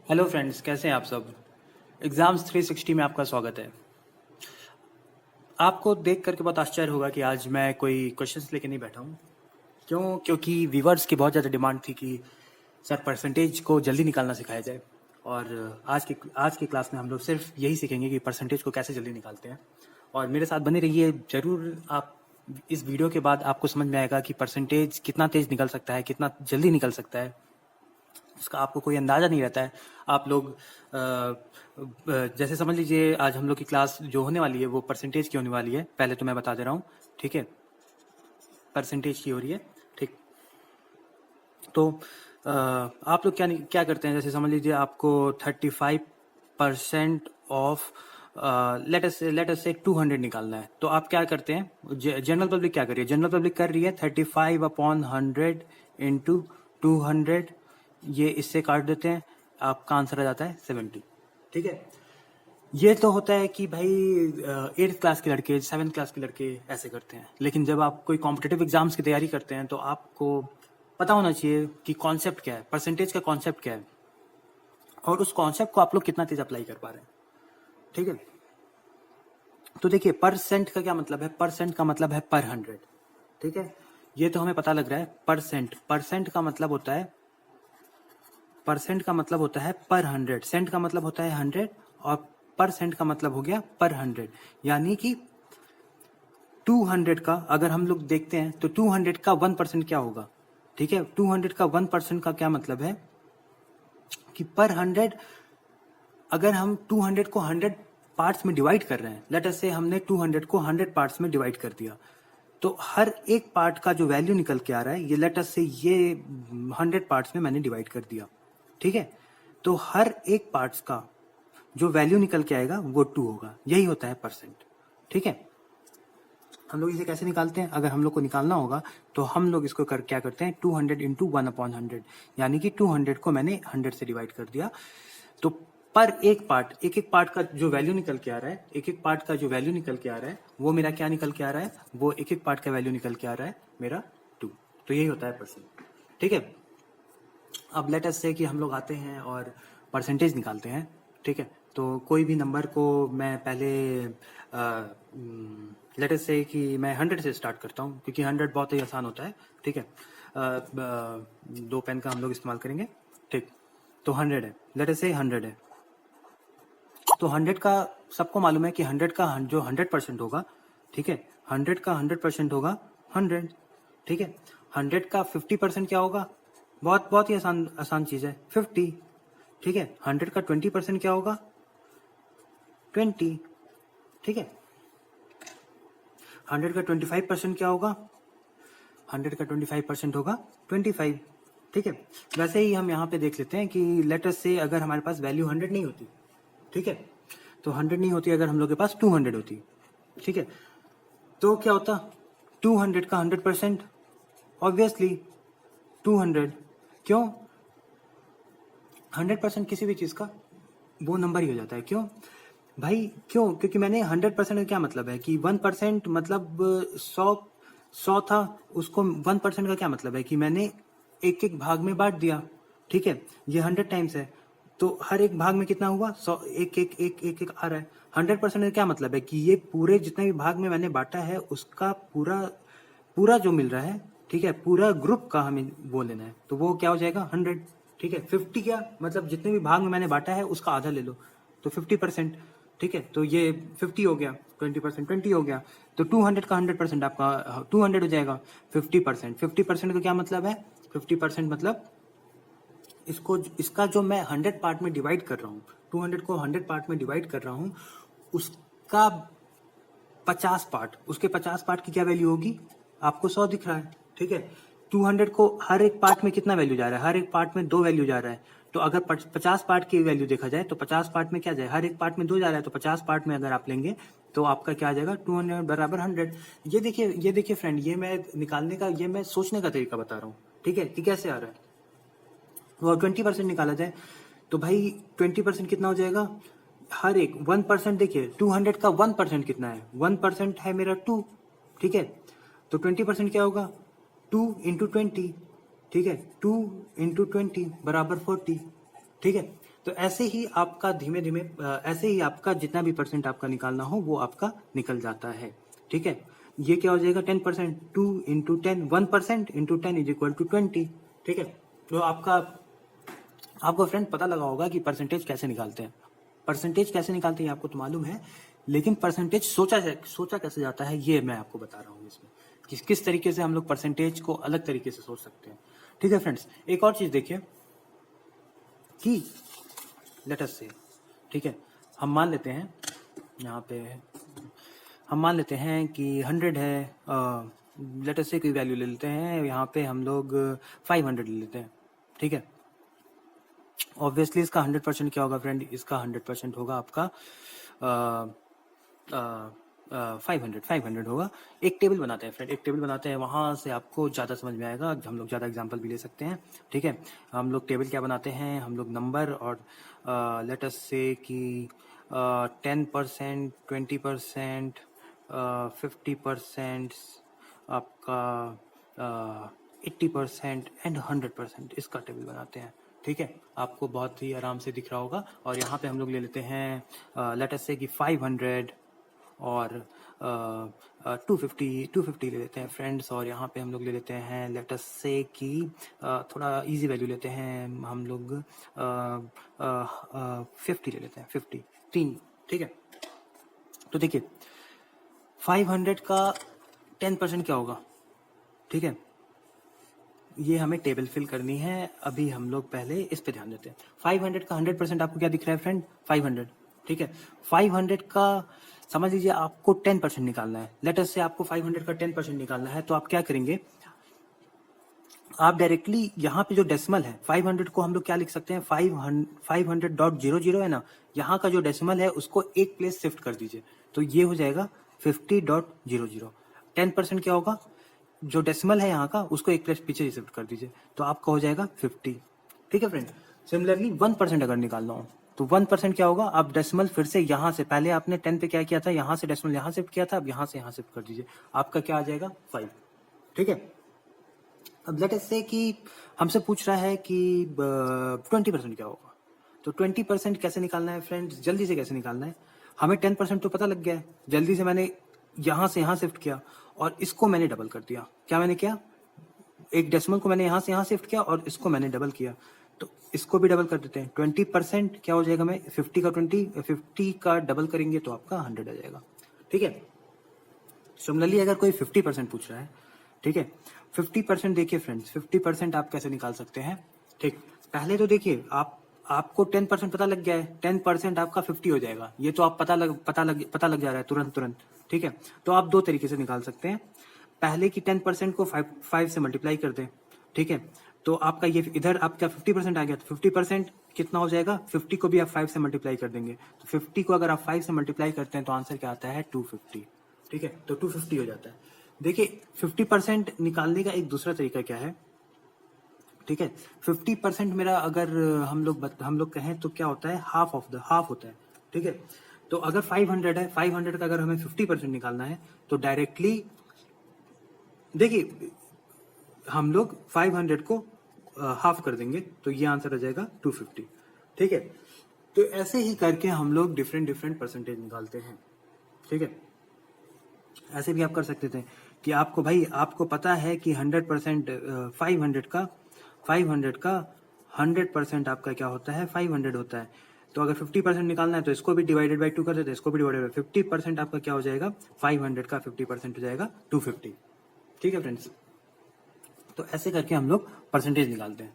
Hello friends, कैसे हैं आप सब। एग्ज़ाम्स 360 में आपका स्वागत है। आपको देख करके बहुत आश्चर्य होगा कि आज मैं कोई क्वेश्चंस लेके नहीं बैठा हूँ। क्यों? क्योंकि व्यूवर्स की बहुत ज़्यादा डिमांड थी कि सर परसेंटेज को जल्दी निकालना सिखाया जाए। और आज की क्लास में हम लोग सिर्फ यही सीखेंगे कि परसेंटेज को कैसे जल्दी निकालते हैं। और मेरे साथ बने रहिए ज़रूर। आप इस वीडियो के बाद आपको समझ में आएगा कि परसेंटेज कितना तेज़ निकल सकता है, कितना जल्दी निकल सकता है। उसका आपको कोई अंदाज़ा नहीं रहता है। आप लोग जैसे समझ लीजिए, आज हम लोग की क्लास जो होने वाली है वो परसेंटेज की होने वाली है। पहले तो मैं बता दे रहा हूँ, ठीक है। परसेंटेज की हो रही है, ठीक। तो आप लोग क्या क्या करते हैं, जैसे समझ लीजिए आपको 35% ऑफ लेट अस से 200 निकालना है। तो आप क्या करते हैं, जनरल पब्लिक क्या कर रही है? जनरल पब्लिक कर रही है 35/100 इंटू 200। ये इससे काट देते हैं, आपका आंसर आ जाता है 70, ठीक है। ये तो होता है कि भाई 8th क्लास के लड़के, 7th क्लास के लड़के ऐसे करते हैं। लेकिन जब आप कोई कॉम्पिटिटिव एग्जाम्स की तैयारी करते हैं तो आपको पता होना चाहिए कि कॉन्सेप्ट क्या है, परसेंटेज का कॉन्सेप्ट क्या है, और उस कॉन्सेप्ट को आप लोग कितना तेज अप्लाई कर पा रहे हैं, ठीक है। तो देखिए, परसेंट का क्या मतलब है? परसेंट का मतलब है पर 100, ठीक है। ये तो हमें पता लग रहा है। परसेंट परसेंट का मतलब होता है, परसेंट का मतलब होता है पर 100, सेंट का मतलब होता है 100, और परसेंट का मतलब हो गया पर 100। यानी कि 200 का अगर हम लोग देखते हैं तो 200 का 1% क्या होगा, ठीक है। 200 का 1% का क्या मतलब है कि पर 100, अगर हम 200 को 100 पार्ट्स में डिवाइड कर रहे हैं, लेट अस से हमने 200 को 100 पार्ट्स में डिवाइड कर दिया, तो हर एक पार्ट का जो वैल्यू निकल के आ रहा है, ये लेट अस से ये 100 पार्ट्स में मैंने डिवाइड कर दिया, ठीक है। तो हर एक पार्ट्स का जो वैल्यू निकल के आएगा वो 2 होगा। यही होता है परसेंट, ठीक है। हम लोग इसे कैसे निकालते हैं? अगर हम लोग को निकालना होगा तो हम लोग इसको क्या करते हैं, 200 इंटू 1/100, यानी कि 200 को मैंने 100 से डिवाइड कर दिया। तो पर एक पार्ट का जो वैल्यू निकल के आ रहा है, एक एक पार्ट का जो वैल्यू निकल के आ रहा है, वो मेरा क्या निकल के आ रहा है? वो एक एक पार्ट का वैल्यू निकल के आ रहा है मेरा 2। तो यही होता है परसेंट, ठीक है। अब लेट अस से कि हम लोग आते हैं और परसेंटेज निकालते हैं, ठीक है। तो कोई भी नंबर को मैं पहले लेट अस से कि मैं 100 से स्टार्ट करता हूँ, क्योंकि 100 बहुत ही आसान होता है, ठीक है। 2 पेन का हम लोग इस्तेमाल करेंगे, ठीक। तो 100 है, लेट अस से 100 है। तो 100 का सबको मालूम है कि 100 का जो 100% होगा, ठीक है, 100 का 100% होगा 100, ठीक है। 100 का 50% क्या होगा? बहुत बहुत ही आसान आसान चीज़ है, 50, ठीक है। 100 का 20% क्या होगा? 20, ठीक है। 100 का 25% क्या होगा? 100 का 25% होगा 25, ठीक है। वैसे ही हम यहाँ पे देख लेते हैं कि लेट अस से अगर हमारे पास वैल्यू 100 नहीं होती, ठीक है, तो 100 नहीं होती, अगर हम लोग के पास 200 होती, ठीक है, तो क्या होता? 200 का 100%, ऑब्वियसली 200। क्यों? 100% किसी भी चीज़ का वो नंबर ही हो जाता है। क्यों भाई? क्यों? क्योंकि मैंने 100% का क्या मतलब है कि 1% मतलब 100 था, उसको 1% का क्या मतलब है कि मैंने एक एक भाग में बांट दिया, ठीक है। ये 100 टाइम्स है, तो हर एक भाग में कितना हुआ? 100, एक एक एक एक एक आ रहा है। 100% का क्या मतलब है कि ये पूरे जितने भी भाग में मैंने बांटा है उसका पूरा पूरा जो मिल रहा है, ठीक है, पूरा ग्रुप का हमें वो लेना है, तो वो क्या हो जाएगा? 100, ठीक है। 50 क्या मतलब? जितने भी भाग में मैंने बांटा है उसका आधा ले लो, तो 50%, ठीक है। तो ये 50 हो गया, 20% 20 हो गया, तो 200 का 100% आपका 200 हो जाएगा। 50% का क्या मतलब है? 50% मतलब इसका जो मैं 100 पार्ट में डिवाइड कर रहा हूँ, 200 को 100 पार्ट में डिवाइड कर रहा हूँ, उसका 50 पार्ट, उसके 50 पार्ट की क्या वैल्यू होगी? आपको 100 दिख रहा है, ठीक है। 200 को हर एक पार्ट में कितना वैल्यू जा रहा है? हर एक पार्ट में 2 वैल्यू जा रहा है। तो अगर 50 पार्ट की वैल्यू देखा जाए तो 50 पार्ट में क्या जाए? हर एक पार्ट में 2 जा रहा है, तो 50 पार्ट में अगर आप लेंगे तो आपका क्या आ जाएगा? 200 बराबर 100। ये देखिए फ्रेंड, ये मैं निकालने का, ये मैं सोचने का तरीका बता रहा हूँ, ठीक है, कि कैसे आ रहा है। वो 20% निकाला जाए तो भाई 20% कितना हो जाएगा? हर एक 1%, देखिए 200 का 1% कितना है? 1% है मेरा 2, ठीक है। तो 20% क्या होगा? 2 इंटू 20, ठीक है, 2 इंटू 20 बराबर 40, ठीक है। तो ऐसे ही आपका धीमे धीमे ऐसे ही आपका जितना भी परसेंट आपका निकालना हो वो आपका निकल जाता है। ठीक है, ये क्या हो जाएगा 10%, 2 into 10, 1% into 10 is equal to 20। ठीक है, तो आपको फ्रेंड पता लगा होगा कि परसेंटेज कैसे निकालते हैं। परसेंटेज कैसे निकालते हैं आपको तो मालूम है, लेकिन परसेंटेज सोचा कैसे जाता है ये मैं आपको बता रहा हूँ इसमें, किस तरीके से हम लोग परसेंटेज को अलग तरीके से सोच सकते हैं। ठीक है फ्रेंड्स, एक और चीज देखिए कि लेट अस से, ठीक है, हम मान लेते हैं यहाँ पे, हम मान लेते हैं कि 100 है, लेट अस से कोई वैल्यू ले लेते हैं, यहाँ पे हम लोग 500 ले लेते हैं। ठीक है, ऑब्वियसली इसका 100% क्या होगा फ्रेंड, इसका 100% होगा आपका 500 होगा। एक टेबल बनाते हैं फ्रेंड, एक टेबल बनाते हैं, वहां से आपको ज़्यादा समझ में आएगा, हम लोग ज़्यादा एग्जांपल भी ले सकते हैं। ठीक है, हम लोग टेबल क्या बनाते हैं, हम लोग नंबर और लेट अस से कि 10%, 20%, 50%, आपका 80% एंड 100%, इसका टेबल बनाते हैं। ठीक है, आपको बहुत ही आराम से दिख रहा होगा। और यहाँ पे हम लोग ले लेते हैं लेट अस से कि 500 और 250 ले लेते हैं फ्रेंड्स। और यहाँ पे हम लोग ले लेते हैं लेट अस से कि थोड़ा इजी वैल्यू लेते हैं हम लोग 50 ले लेते हैं, 50, 3। ठीक है, तो देखिए 500 का 10% क्या होगा। ठीक है, ये हमें टेबल फिल करनी है, अभी हम लोग पहले इस पे ध्यान देते हैं। 500 का 100% आपको क्या दिख रहा है फ्रेंड, 500। ठीक है, 500 का समझ लीजिए आपको 10% निकालना है। लेट अस से आपको 500 का 10% निकालना है, तो आप क्या करेंगे, आप डायरेक्टली यहाँ पे जो डेसिमल है 500 को हम लोग क्या लिख सकते हैं, 500.00 है ना, यहाँ का जो डेसिमल है उसको एक प्लेस शिफ्ट कर दीजिए, तो ये हो जाएगा 50.00। 10% क्या होगा, जो डेसिमल है यहाँ का उसको एक प्लेस पीछे शिफ्ट कर दीजिए, तो आपका हो जाएगा 50। ठीक है फ्रेंड, सिमिलरली 1% अगर निकालना हो तो 1% क्या होगा, आप डेसिमल फिर से यहाँ से, पहले आपने 10 पे क्या किया था, यहाँ से डेसिमल यहाँ शिफ्ट किया था, अब यहाँ से यहाँ शिफ्ट कर दीजिए, आपका क्या आ जाएगा 5। ठीक है, अब लेट अस से कि हमसे पूछ रहा है कि 20% क्या होगा, तो 20% कैसे निकालना है फ्रेंड्स, जल्दी से कैसे निकालना है, हमें 10% तो पता लग गया है, जल्दी से मैंने यहाँ से यहाँ शिफ्ट किया और इसको मैंने डबल कर दिया। क्या मैंने किया, एक डेसिमल को मैंने यहाँ से यहाँ शिफ्ट किया और इसको मैंने डबल किया, तो इसको भी डबल कर देते हैं। 20% क्या हो जाएगा, मैं 50 का डबल करेंगे तो आपका 100 आ जाएगा। ठीक है, सिमिलरली अगर कोई 50% पूछ रहा है, ठीक है, 50% देखिए फ्रेंड्स, 50% आप कैसे निकाल सकते हैं। ठीक, पहले तो देखिए आपको 10% पता लग गया है, 10% आपका 50 हो जाएगा, ये तो आप पता लग जा रहा है तुरंत। ठीक है, तो आप दो तरीके से निकाल सकते हैं, पहले की 10% को 5 से मल्टीप्लाई कर दें। ठीक है, तो आपका ये इधर आपका 50% आ गया, तो 50% कितना हो जाएगा, 50 को भी आप 5 से मल्टीप्लाई कर देंगे, तो 50 को अगर आप 5 से मल्टीप्लाई करते हैं तो आंसर क्या आता है 250। ठीक है, तो 250 हो जाता है। देखिए 50% निकालने का एक दूसरा तरीका क्या है। ठीक है, 50% मेरा अगर हम लोग कहें तो क्या होता है, हाफ होता है। ठीक है, तो अगर 500 है, 500 का अगर हमें 50% निकालना है तो डायरेक्टली देखिए हम लोग 500 को हाफ कर देंगे, तो ये आंसर आ जाएगा 250। ठीक है, तो ऐसे ही करके हम लोग डिफरेंट परसेंटेज निकालते हैं। ठीक है, ऐसे भी आप कर सकते थे कि आपको पता है कि 100% 500 का 100% आपका क्या होता है, 500 होता है, तो अगर 50% निकालना है तो इसको भी डिवाइडेड बाई 2 कर देते हैं, इसको भी डिवाइडेड बाई 50% आपका क्या हो जाएगा, 500 का 50% हो जाएगा 250। ठीक है फ्रेंड्स, तो ऐसे करके हम लोग परसेंटेज निकालते हैं।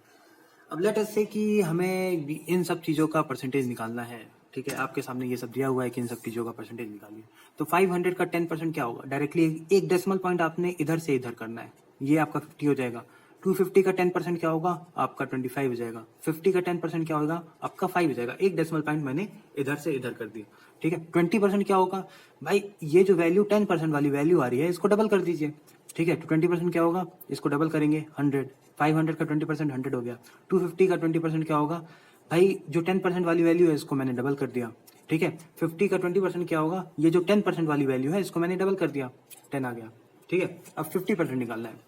अब लेट अस से कि हमें इन सब चीज़ों का परसेंटेज निकालना है। ठीक है, आपके सामने ये सब दिया हुआ है कि इन सब चीज़ों का परसेंटेज निकालिए, तो 500 का 10% क्या होगा, डायरेक्टली एक डेसिमल पॉइंट आपने इधर से इधर करना है, ये आपका 50 हो जाएगा। 250 का 10% क्या होगा, आपका 25 हो जाएगा। 50 का 10% क्या होगा, आपका 5 हो जाएगा, एक डेसिमल पॉइंट मैंने इधर से इधर कर दिया। ठीक है, 20% क्या होगा, भाई ये जो वैल्यू 10% वाली वैल्यू आ रही है इसको डबल कर दीजिए। ठीक है, तो 20% क्या होगा, इसको डबल करेंगे 100, 500 का 20% 100 हो गया। 250 का 20% क्या होगा, भाई जो 10% वाली वैल्यू है इसको मैंने डबल कर दिया। ठीक है, 50 का 20% क्या होगा, ये जो 10% वाली वैल्यू है इसको मैंने डबल कर दिया, 10 आ गया। ठीक है, अब 50% निकालना है।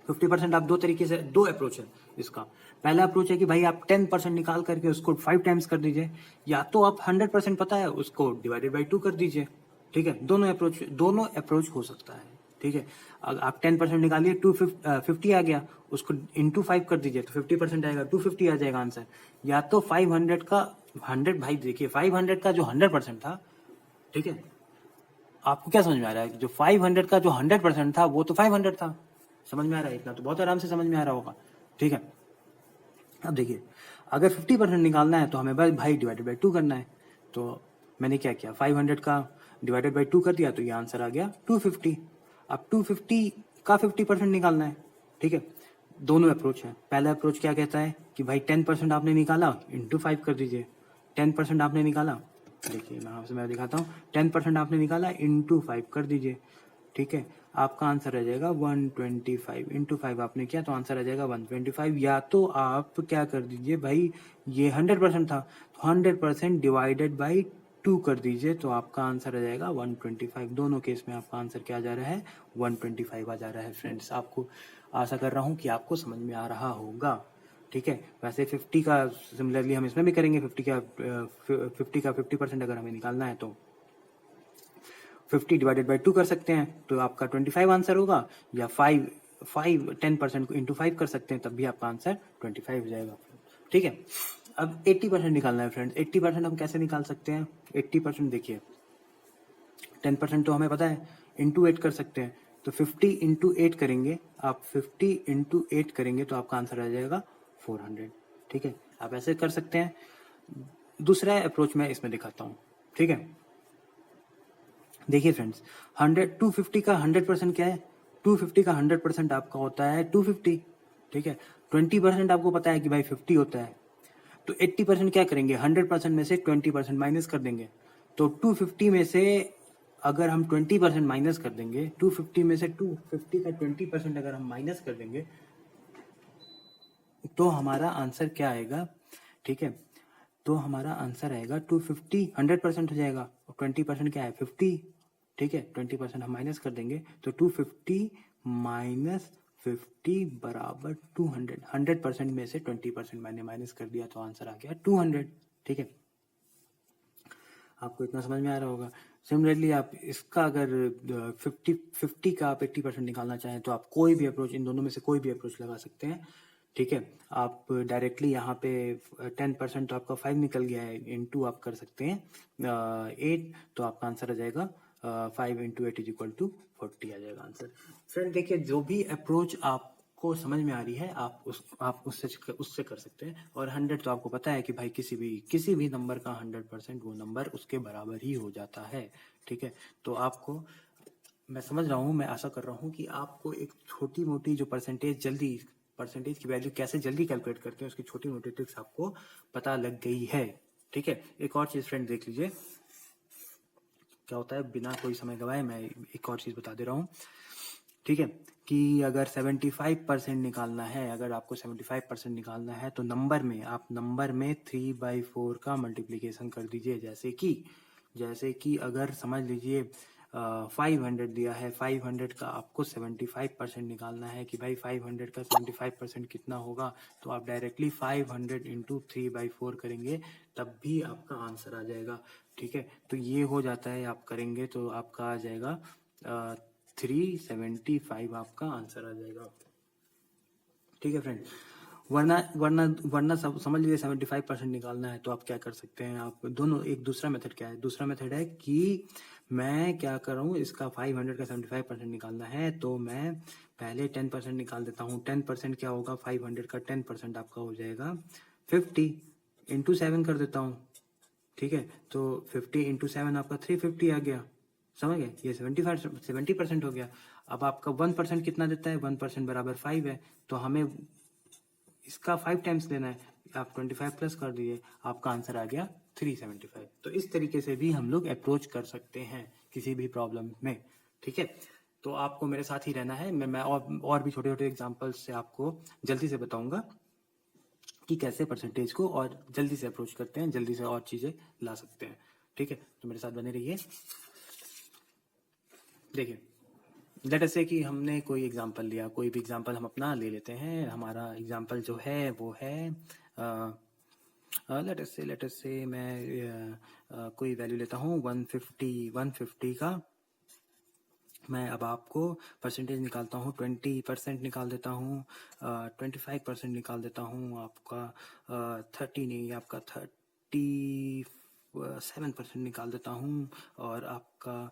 50% आप दो तरीके से, दो अप्रोच है इसका। पहला अप्रोच है कि भाई आप 10% निकाल करके उसको 5 टाइम्स कर दीजिए, या तो आप 100% पता है उसको डिवाइडेड बाई 2 कर दीजिए। ठीक है, दोनों अप्रोच हो सकता है। ठीक है, अगर आप 10% निकालिए 250 आ गया, उसको इंटू 5 कर दीजिए तो 50% आएगा, 250 आ जाएगा आंसर। या तो 500 का 100, भाई देखिए 500 का जो 100% था, ठीक है, आपको क्या समझ में आ रहा है? जो 500 का जो 100% था वो तो 500 था, समझ में आ रहा है? इतना तो बहुत आराम से समझ में आ रहा होगा। ठीक है, अब देखिए अगर 50% निकालना है तो हमें बस भाई डिवाइडेड बाई 2 करना है। तो मैंने क्या किया, 500 का डिवाइडेड बाई 2 कर दिया तो ये आंसर आ गया 250। अब 250 का 50% निकालना है। ठीक है, दोनों अप्रोच है। पहला अप्रोच क्या कहता है कि भाई 10% आपने निकाला इंटू 5 कर दीजिए। 10% आपने निकाला, देखिए मैं दिखाता हूँ, 10% आपने निकाला इंटू 5 कर दीजिए। ठीक है, आपका आंसर आ जाएगा 125। इंटू 5 आपने किया तो आंसर आ जाएगा 125। या तो आप क्या कर दीजिए भाई, ये 100% था तो 100% डिवाइडेड बाई 2 कर दीजिए तो आपका आंसर आ जाएगा 125। दोनों केस में आपका आंसर क्या आ जा रहा है, 125 आ जा रहा है। फ्रेंड्स, आपको आशा कर रहा हूँ कि आपको समझ में आ रहा होगा। ठीक है, वैसे 50 का सिमिलरली हम इसमें भी करेंगे। 50 का 50% अगर हमें निकालना है तो 50 डिवाइडेड बाई 2 कर सकते हैं तो आपका 25 आंसर होगा, या 10% को इंटू 5 कर सकते हैं तब भी आपका आंसर 25 हो जाएगा। ठीक है, अब 80% निकालना है फ्रेंड्स। 80% हम कैसे निकाल सकते हैं? 80% देखिए, 10% तो हमें पता है, इंटू 8 कर सकते हैं। तो 50 इंटू 8 करेंगे, आप 50 इंटू 8 करेंगे तो आपका आंसर आ जाएगा 400। ठीक है, आप ऐसे कर सकते हैं। दूसरा अप्रोच मैं इसमें दिखाता हूँ। ठीक है, देखिए फ्रेंड्स, 250 का 100% क्या है? 250 का 100% आपका होता है 250। ठीक है, 20% आपको पता है कि भाई 50 होता है। तो 80% क्या करेंगे, 100% में से 20% माइनस कर देंगे। तो 250 में से अगर हम 20% माइनस कर देंगे, 250 में से 250 का 20% अगर हम माइनस कर देंगे तो हमारा आंसर क्या आएगा? ठीक है, तो हमारा आंसर आएगा 250। 100% हो जाएगा और 20% क्या है, 50। ठीक है, 20% हम माइनस कर देंगे तो 250 माइनस 50 बराबर 200। 100% में से 20% मैंने माइनस कर दिया तो आंसर आ गया 200। ठीक है, आपको इतना समझ में आ रहा होगा। सिमिलरली आप इसका अगर 50 का आप 80% निकालना चाहें तो आप कोई भी अप्रोच, इन दोनों में से कोई भी अप्रोच लगा सकते हैं। ठीक है, आप डायरेक्टली यहाँ पे 10% तो आपका 5 निकल गया है, इंटू आप कर सकते हैं 8, तो आपका आंसर आ जाएगा 5 इंटू 8 इज इक्वल टू 40 आ जाएगा आंसर। फ्रेंड देखिए, जो भी अप्रोच आपको समझ में आ रही है आप उससे कर सकते हैं। और 100 तो आपको पता है कि भाई किसी भी नंबर का 100% वो नंबर उसके बराबर ही हो जाता है। ठीक है, तो आपको, मैं समझ रहा हूँ, मैं आशा कर रहा हूँ कि आपको एक छोटी मोटी जो परसेंटेज की वैल्यू कैसे जल्दी कैलकुलेट करते हैं उसकी छोटी मोटी ट्रिक्स आपको पता लग गई है। ठीक है, एक और चीज फ्रेंड देख लीजिए क्या होता है। बिना कोई समय गवाए मैं एक और चीज बता दे रहा हूँ। ठीक है, कि अगर 75% निकालना है, अगर आपको 75% निकालना है तो नंबर में 3/4 का मल्टीप्लीकेशन कर दीजिए। जैसे कि अगर समझ लीजिए 500 दिया है, 500 का आपको 75% निकालना है कि भाई 500 का 75% कितना होगा, तो आप डायरेक्टली 500 इंटू 3/4 करेंगे तब भी आपका आंसर आ जाएगा। ठीक है, तो ये हो जाता है, आप करेंगे तो आपका आ जाएगा 375 आपका आंसर आ जाएगा। ठीक है फ्रेंड, वरना सब समझ लीजिए 75% निकालना है तो आप क्या कर सकते हैं, आप दोनों, एक दूसरा मेथड क्या है, दूसरा मेथड है कि मैं क्या कर रहा हूँ, इसका 500 का 75% निकालना है तो मैं पहले 10% निकाल देता हूँ। 10% क्या होगा, 500 का 10% आपका हो जाएगा 50, इंटू 7 कर देता हूँ। ठीक है, तो 50 इंटू 7 आपका 350 आ गया, समझ गए, ये 70% हो गया। अब आपका 1% कितना देता है, 1% बराबर 5 है, तो हमें इसका 5 टाइम्स लेना है, आप 25 प्लस कर दीजिए, आपका आंसर आ गया 375। तो इस तरीके से भी हम लोग अप्रोच कर सकते हैं किसी भी प्रॉब्लम में। ठीक है, तो आपको मेरे साथ ही रहना है। मैं और भी छोटे छोटे एग्जाम्पल्स से आपको जल्दी से बताऊंगा कि कैसे परसेंटेज को और जल्दी से अप्रोच करते हैं, जल्दी से और चीजें ला सकते हैं। ठीक है, तो मेरे साथ बने रहिए। देखिए, लेट अस से कि हमने कोई एग्जांपल लिया, कोई भी एग्जांपल हम अपना ले लेते हैं। हमारा एग्जांपल जो है वो है लेट अस से मैं कोई वैल्यू लेता हूँ 150 का। मैं अब आपको परसेंटेज निकालता हूँ, 20% निकाल देता हूँ, 25% निकाल देता हूँ, आपका 30 नहीं, आपका 37% निकाल देता हूँ, और आपका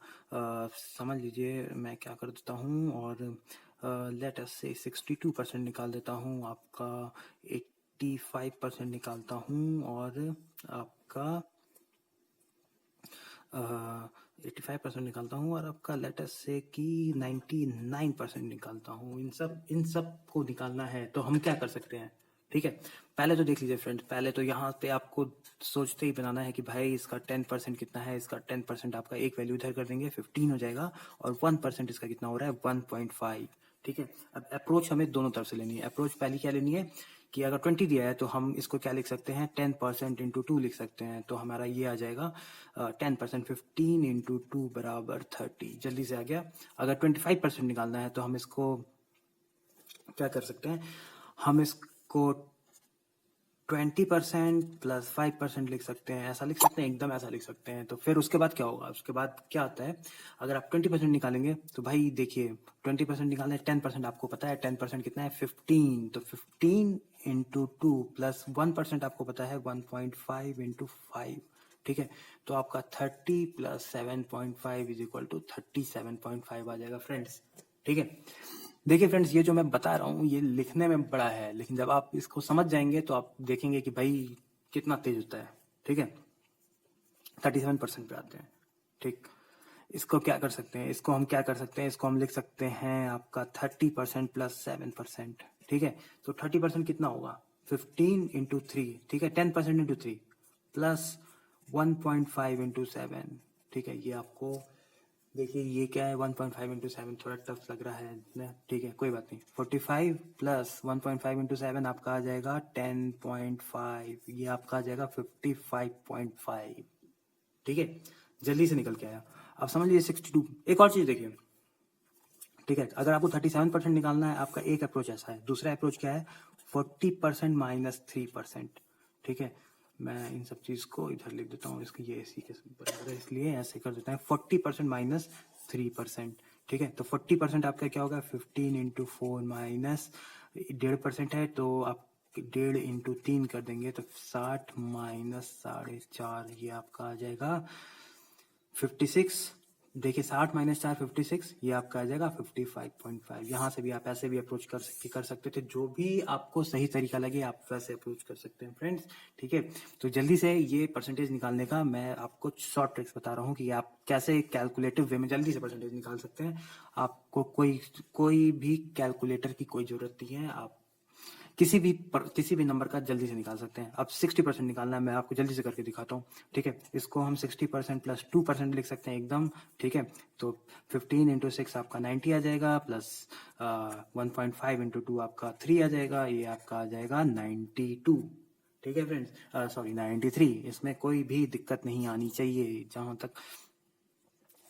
समझ लीजिए मैं क्या कर देता हूँ, और लेट अस से 62% निकाल देता हूँ, आपका 85% निकालता हूँ, और आपका 85% निकालता हूँ, और आपका लेटस से कि 99% निकालता हूँ। इन सब को निकालना है तो हम क्या कर सकते हैं, ठीक है। पहले तो देख लीजिए फ्रेंड्स, पहले तो यहाँ पे आपको सोचते ही बनाना है कि भाई इसका 10% कितना है। इसका 10% आपका एक वैल्यू इधर कर देंगे, 15 हो जाएगा, और 1% इसका कितना हो रहा है, 1.5, ठीक है। अब अप्रोच हमें दोनों तरफ से लेनी है। अप्रोच पहली क्या लेनी है कि अगर 20 दिया है तो हम इसको क्या लिख सकते हैं, 10% इंटू 2 लिख सकते हैं। तो हमारा ये आ जाएगा 10%, 15 इंटू 2 बराबर 30। जल्दी से आ गया। अगर 25% निकालना है तो हम इसको क्या कर सकते हैं, हम इसको 20% प्लस 5% लिख सकते हैं, ऐसा लिख सकते हैं, एकदम ऐसा लिख सकते हैं। तो फिर उसके बाद क्या होगा, उसके बाद क्या आता है, अगर आप 20% निकालेंगे तो भाई देखिए 20% निकालना है, 10% आपको पता है, 10% कितना है, 15। तो 15 इंटू 2 प्लस 1% आपको पता है 1.5 इंटू 5, ठीक है। तो आपका 30 प्लस 7.5 इज इक्वल टू 37.5 आ जाएगा फ्रेंड्स, ठीक है। देखिए फ्रेंड्स, ये जो मैं बता रहा हूँ ये लिखने में बड़ा है, लेकिन जब आप इसको समझ जाएंगे तो आप देखेंगे कि भाई कितना तेज होता है, ठीक है। 37% पे आते हैं, ठीक। इसको क्या कर सकते हैं, इसको हम क्या कर सकते हैं, इसको हम लिख सकते हैं आपका 30% प्लस 7%, ठीक है। तो 30% कितना होगा, 15 इंटू 3, ठीक है, 10% इंटू 3 प्लस 1.5 इंटू 7, ठीक है। ये आपको देखिए ये क्या है, 1.5 इंटू 7 थोड़ा टफ लग रहा है ना, ठीक है, कोई बात नहीं। 45 प्लस 1.5 इंटू 7 आपका आ जाएगा 10.5, ये आपका आ जाएगा 55.5, ठीक है। जल्दी से निकल के आया। अब समझ लीजिए 62। एक और चीज देखिए, ठीक है, अगर आपको 37% निकालना है, आपका एक अप्रोच ऐसा है। दूसरा अप्रोच क्या है, 40% माइनस 3%, ठीक है। मैं इन सब चीज को इधर लिख देता हूँ, इसकी ये इसी के बराबर है, इसलिए ऐसे कर देता है 40% माइनस 3%, ठीक है। तो 40% आपका क्या होगा, 15 इंटू 4 माइनस 1.5% है, तो आप 1.5 इंटू 3 कर देंगे तो 60 माइनस 4.5, ये आपका आ जाएगा 56। देखिए 60 माइनस 4 56, ये आपका आ जाएगा 55.5। यहाँ से भी आप ऐसे भी अप्रोच कर सकते थे, जो भी आपको सही तरीका लगे आप वैसे अप्रोच कर सकते हैं फ्रेंड्स, ठीक है। तो जल्दी से ये परसेंटेज निकालने का मैं आपको शॉर्ट ट्रिक्स बता रहा हूँ कि आप कैसे कैलकुलेटिव वे में जल्दी से परसेंटेज निकाल सकते हैं। आपको कोई भी कैलकुलेटर की कोई जरूरत नहीं है, आप किसी भी नंबर का जल्दी से निकाल सकते हैं। अब 60% निकालना है, मैं आपको जल्दी से करके दिखाता हूँ, ठीक है। इसको हम 60% प्लस 2% लिख सकते हैं एकदम, ठीक है। तो 15 इंटू 6 आपका 90 आ जाएगा, प्लस 1.5 इंटू 2 आपका 3 आ जाएगा, ये आपका आ जाएगा 92, ठीक है फ्रेंड्स, सॉरी 93। इसमें कोई भी दिक्कत नहीं आनी चाहिए जहां तक,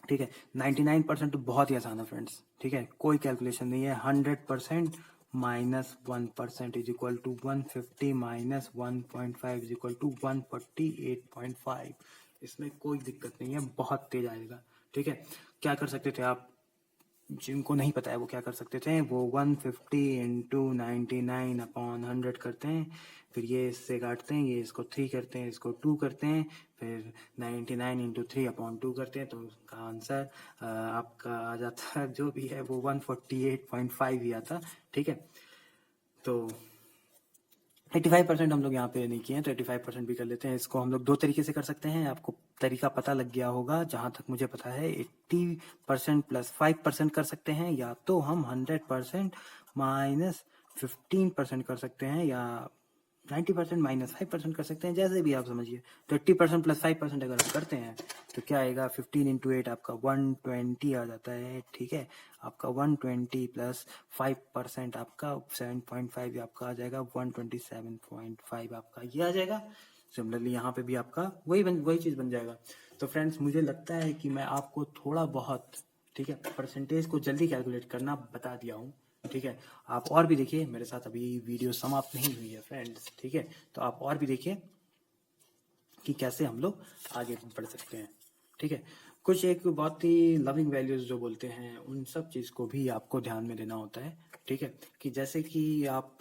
ठीक है। 99% तो बहुत ही आसान है फ्रेंड्स, ठीक है, कोई कैलकुलेशन नहीं है। 100% minus 1% is equal to 150 minus 1.5 is equal to 148.5। इसमें कोई दिक्कत नहीं है, बहुत तेज आएगा, ठीक है। क्या कर सकते थे आप, जिनको नहीं पता है वो क्या कर सकते थे, वो 150 इंटू 99 अपॉन 100 करते हैं, फिर ये इससे काटते हैं, ये इसको 3 करते हैं, इसको 2 करते हैं, फिर 99 इंटू 3 अपॉन 2 करते हैं, तो उसका आंसर आपका आ जाता है, जो भी है वो 148.5 ही आता, ठीक है। तो 85% हम लोग यहाँ पे नहीं किए हैं, तो 85% भी कर लेते हैं। इसको हम लोग दो तरीके से कर सकते हैं, आपको तरीका पता लग गया होगा जहां तक मुझे पता है। 80% प्लस 5% कर सकते हैं, या तो हम 100% माइनस 15% कर सकते हैं, या 90% माइनस 5% कर सकते हैं, जैसे भी आप समझिए। तो 80% प्लस 5% अगर आप करते हैं तो क्या आएगा, 15 इंटू 8 आपका 120 आ जाता है, ठीक है। आपका 120 प्लस 5% आपका 7.5 आपका आ जाएगा 127.5 आपका ये आ जाएगा। सिमिलरली यहाँ पे भी आपका वही चीज बन जाएगा। तो फ्रेंड्स मुझे लगता है कि मैं आपको थोड़ा बहुत, ठीक है, परसेंटेज को जल्दी कैलकुलेट करना बता दिया हूँ। ठीक है, आप और भी देखिए, मेरे साथ अभी वीडियो समाप्त नहीं हुई है फ्रेंड्स। ठीक है, तो आप और भी देखिए कि कैसे हम लोग आगे बढ़ सकते हैं। ठीक है, कुछ एक बहुत ही लविंग वैल्यूज जो बोलते हैं, उन सब चीज़ को भी आपको ध्यान में देना होता है। ठीक है, कि जैसे कि आप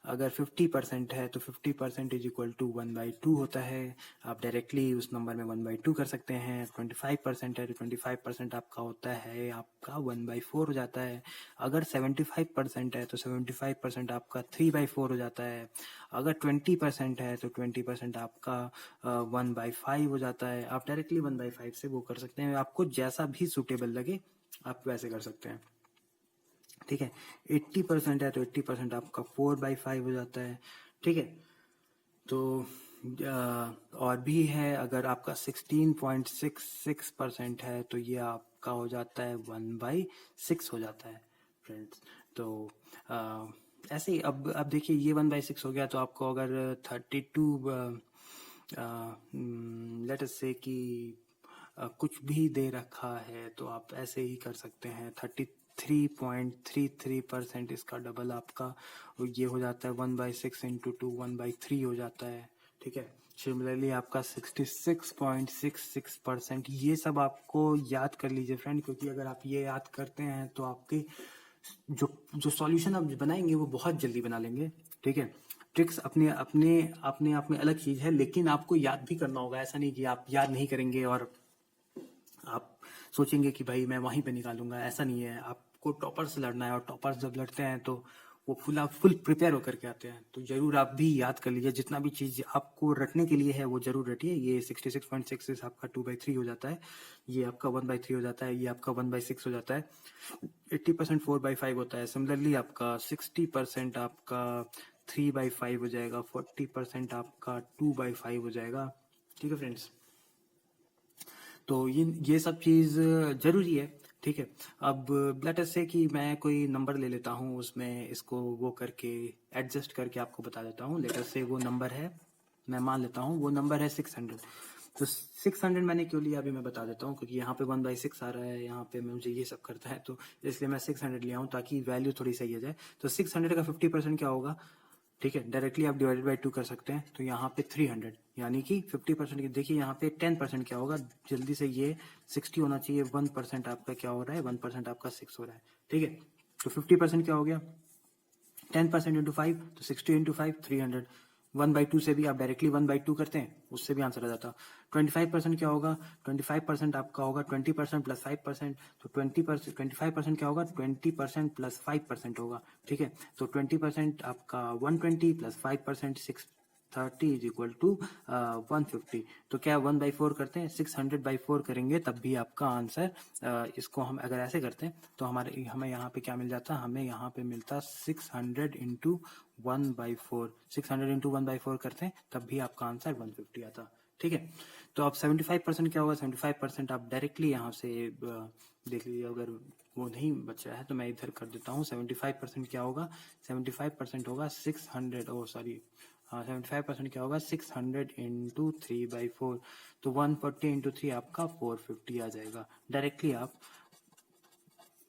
अगर 50% है तो 50% इज इक्वल टू 1/2 होता है। आप डायरेक्टली उस नंबर में 1/2 कर सकते हैं। 25% है तो 25% आपका होता है आपका 1/4 हो जाता है। अगर 75% है तो 75% आपका 3/4 हो जाता है। अगर 20% है तो 20% आपका 1/5 हो जाता है। आप डायरेक्टली 1/5 से वो कर सकते हैं, आपको जैसा भी सुटेबल लगे आप वैसे कर सकते हैं। ठीक है, 80% है तो 80% आपका 4/5 हो जाता है। ठीक है, तो और भी है, अगर आपका 16.66% है तो ये आपका हो जाता है 1/6 हो जाता है फ्रेंड्स। तो ऐसे ही अब देखिए ये 1/6 हो गया, तो आपको अगर 32 लेट अस से कि कुछ भी दे रखा है तो आप ऐसे ही कर सकते हैं। 33.33% इसका डबल आपका ये हो जाता है 1/6 इंटू 2 1/3 हो जाता है। ठीक है, सिमिलरली आपका 66.66%, ये सब आपको याद कर लीजिए फ्रेंड, क्योंकि अगर आप ये याद करते हैं तो आपके जो जो सॉल्यूशन आप बनाएंगे वो बहुत जल्दी बना लेंगे। ठीक है, ट्रिक्स अपने अपने अपने आप में अलग चीज है, लेकिन आपको याद भी करना होगा। ऐसा नहीं कि आप याद नहीं करेंगे और आप सोचेंगे कि भाई मैं वहीं पे निकालूंगा, ऐसा नहीं है। आपको टॉपर से लड़ना है, और टॉपर्स जब लड़ते हैं तो वो फुल प्रिपेयर होकर के आते हैं। तो जरूर आप भी याद कर लीजिए, जितना भी चीज़ आपको रटने के लिए है वो जरूर रटिए। ये 66.66 आपका 2/3 हो जाता है, ये आपका 1/3 हो जाता है, ये आपका 1/6 हो जाता है। 80% 4/5 होता है। सिमिलरली आपका 60% आपका 3/5 हो जाएगा। 40% आपका 2/5 हो जाएगा। ठीक है फ्रेंड्स, तो ये सब चीज़ जरूरी है। ठीक है, अब लेट अस से कि मैं कोई नंबर ले लेता हूँ, उसमें इसको वो करके एडजस्ट करके आपको बता देता हूँ। लेट अस से वो नंबर है, मैं मान लेता हूँ वो नंबर है 600। तो 600 मैंने क्यों लिया अभी मैं बता देता हूँ, क्योंकि यहाँ पे 1/6 आ रहा है, यहाँ पे मुझे ये सब करता है, तो इसलिए मैं 600 लिया हूँ ताकि वैल्यू थोड़ी सही आ जाए। तो 600 का 50% क्या होगा? ठीक है, डायरेक्टली आप डिवाइडेड बाई 2 कर सकते हैं। तो यहाँ पे 300, यानी कि 50%। देखिए यहाँ पे 10% क्या होगा, जल्दी से ये 60 होना चाहिए। 1% आपका क्या हो रहा है, 1% आपका 6 हो रहा है। ठीक है, तो 50% क्या हो गया, 10% इंटू 5, तो 60 इंटू 5 300। 1/2 से भी आप डायरेक्टली 1/2 करते हैं, उससे भी आंसर आ जाता। 25% क्या होगा, 25% आपका होगा 20% प्लस 5%। तो 20% 25% क्या होगा, 20% प्लस 5% होगा। ठीक है, तो 20% आपका 120 प्लस 5% 630 इज इक्वल टू 150। तो क्या 1/4 करते हैं, 600/4 करेंगे तब भी आपका आंसर, इसको हम अगर ऐसे करते हैं तो हमें यहाँ पे क्या मिल जाता, हमें यहाँ पे मिलता 600 इंटू 1/4। 600 इंटू 1/4 करते हैं तब भी आपका आंसर 150 आता। ठीक है, तो अब 75% क्या होगा, 75% आप डायरेक्टली यहाँ से देख लीजिए। अगर वो नहीं बच रहा है तो मैं इधर कर देता हूँ। 75% क्या होगा, 75% होगा 600, ओ सॉरी, हाँ 75% क्या होगा, 600 इंटू 3/4। तो 140 इंटू 3 आपका 450 आ जाएगा। डायरेक्टली आप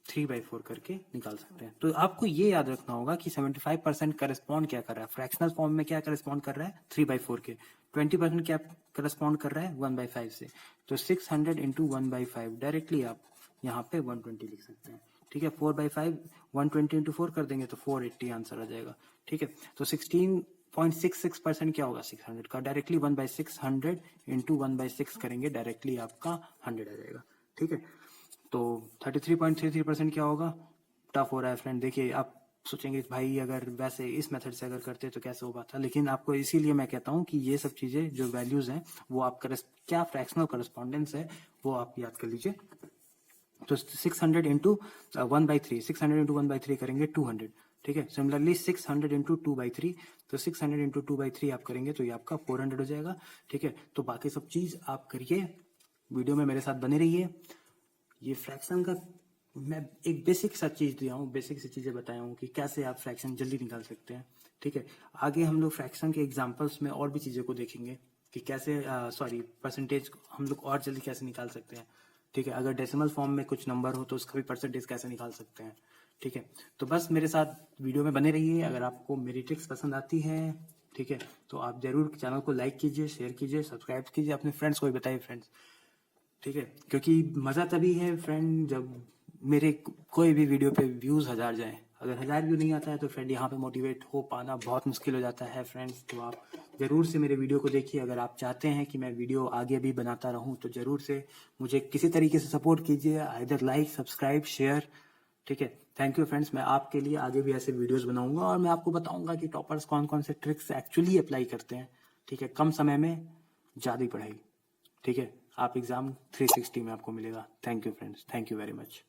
3/4 करके निकाल सकते हैं। तो आपको ये याद रखना होगा कि 75% करस्पॉन्ड क्या कर रहा है, फ्रैक्शनल फॉर्म में क्या करस्पॉन्ड कर रहा है 3/4 के। 20% क्या करस्पॉन्ड कर रहा है 1/5 से। तो 600 इंटू 1/5 डायरेक्टली आप यहाँ पे 120 लिख सकते हैं। ठीक है, 4/5 120 इंटू 4 कर देंगे तो 480 आंसर आ जाएगा। ठीक है, तो 16.66% क्या होगा 600 का, डायरेक्टली 1/600 इंटू 1/6 करेंगे, डायरेक्टली आपका 100 आ जाएगा। ठीक है, तो 33.33% क्या होगा, टफ हो रहा है फ्रेंड। देखिए आप सोचेंगे भाई अगर वैसे इस मेथड से अगर करते तो कैसे हो पाता, लेकिन आपको इसीलिए मैं कहता हूँ कि ये सब चीज़ें जो वैल्यूज़ हैं वो आप क्या फ्रैक्शनल करस्पॉन्डेंस है वो आप याद कर लीजिए। तो 600 इंटू 1/3, 600 इंटू 1/3 करेंगे 200। ठीक है, सिमिलरली 600 इंटू 2/3, तो 600 इंटू 2/3 आप करेंगे तो ये आपका 400 हो जाएगा। ठीक है, तो बाकी सब चीज़ आप करिए, वीडियो में मेरे साथ बने रहिए। ये फ्रैक्शन का मैं एक बेसिक सा चीज़ दिया हूँ, बेसिक सी चीज़ें बताया हूँ कि कैसे आप फ्रैक्शन जल्दी निकाल सकते हैं। ठीक है, आगे हम लोग फ्रैक्शन के एग्जांपल्स में और भी चीज़ों को देखेंगे कि कैसे परसेंटेज हम लोग और जल्दी कैसे निकाल सकते हैं। ठीक है, अगर डेसिमल फॉर्म में कुछ नंबर हो तो उसका भी परसेंटेज कैसे निकाल सकते हैं। ठीक है, तो बस मेरे साथ वीडियो में बने रहिए। अगर आपको मेरी ट्रिक्स पसंद आती है, ठीक है, तो आप जरूर चैनल को लाइक कीजिए, शेयर कीजिए, सब्सक्राइब कीजिए, अपने फ्रेंड्स को भी बताइए फ्रेंड्स। ठीक है, क्योंकि मज़ा तभी है फ्रेंड जब मेरे कोई भी वीडियो पे व्यूज़ 1000 जाएं। अगर 1000 व्यू नहीं आता है तो फ्रेंड यहाँ पे मोटिवेट हो पाना बहुत मुश्किल हो जाता है फ्रेंड्स। तो आप ज़रूर से मेरे वीडियो को देखिए। अगर आप चाहते हैं कि मैं वीडियो आगे भी बनाता रहूँ तो ज़रूर से मुझे किसी तरीके से सपोर्ट कीजिए, आइदर लाइक, सब्सक्राइब, शेयर। ठीक है, थैंक यू फ्रेंड्स। मैं आपके लिए आगे भी ऐसे वीडियोस बनाऊंगा और मैं आपको बताऊंगा कि टॉपर्स कौन कौन से ट्रिक्स एक्चुअली अप्लाई करते हैं। ठीक है, कम समय में ज़्यादा पढ़ाई। ठीक है, आप एग्ज़ाम 360 में आपको मिलेगा। Thank you friends, thank you very much.